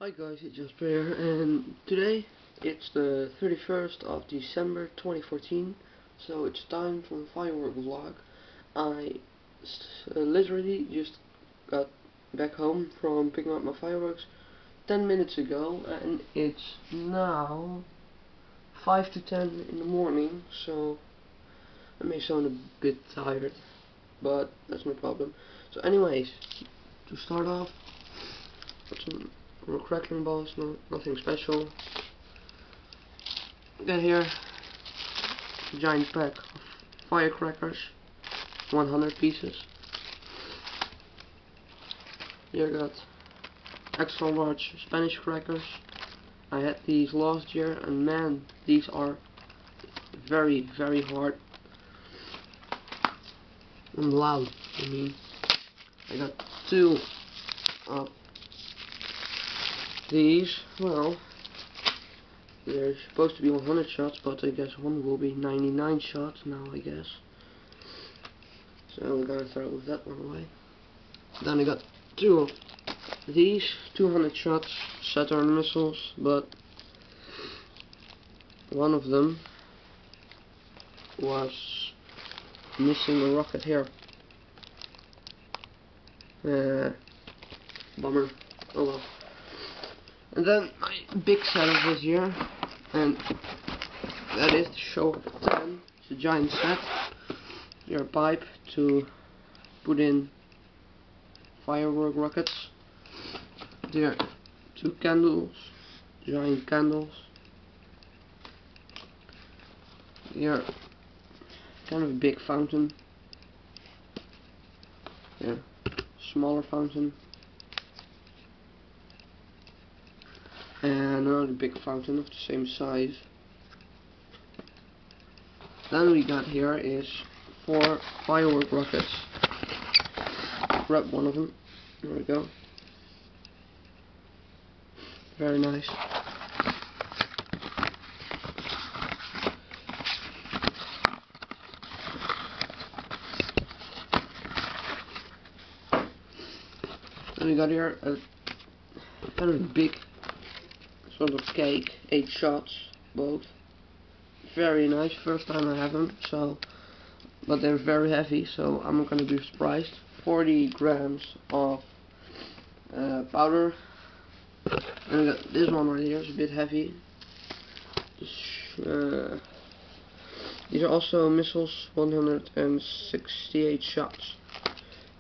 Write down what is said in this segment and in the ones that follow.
Hi guys, it's Jasper here, and today it's the 31st of December 2014, so it's time for a firework vlog. I literally just got back home from picking up my fireworks 10 minutes ago, and it's now 5 to 10 in the morning, so I may sound a bit tired, but that's no problem. So anyways, to start off, some crackling balls, nothing special. Got here a giant pack of firecrackers, 100 pieces. Here I got extra large Spanish crackers. I had these last year, and man, these are very, very hard and loud. I mean, I got two of these. Well, they're supposed to be 100 shots, but I guess one will be 99 shots now, I guess. So we're gonna throw that one away. Then I got two of these 200 shots Saturn missiles, but one of them was missing a rocket here. Bummer. Oh well. And then my big set of this year, and that is the show of 10. It's a giant set. Your pipe to put in firework rockets. There, two candles, giant candles. Here, kind of a big fountain. Here, smaller fountain. And another big fountain of the same size. Then we got here is 4 firework rockets. Grab one of them. There we go. Very nice. Then we got here a kind of big sort of cake, 8 shots, both. Very nice, first time I have them, so, but they're very heavy, so I'm not gonna be surprised. 40 grams of powder. And I got this one right here, it's a bit heavy. These are also missiles, 168 shots.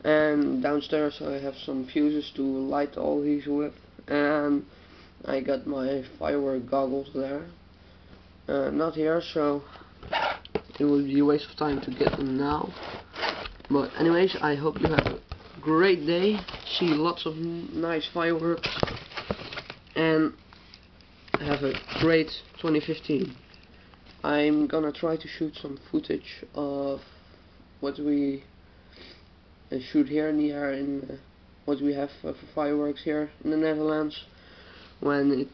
And downstairs I have some fuses to light all these with, and I got my firework goggles there. Not here, so it would be a waste of time to get them now. But anyways, I hope you have a great day, see lots of nice fireworks, and have a great 2015. I'm gonna try to shoot some footage of what we shoot here in the air, in what we have for fireworks here in the Netherlands when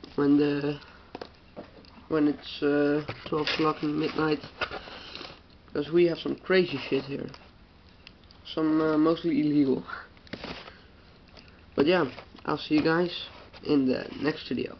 it's 12 o'clock in midnight, because we have some crazy shit here, some mostly illegal. But yeah, I'll see you guys in the next video.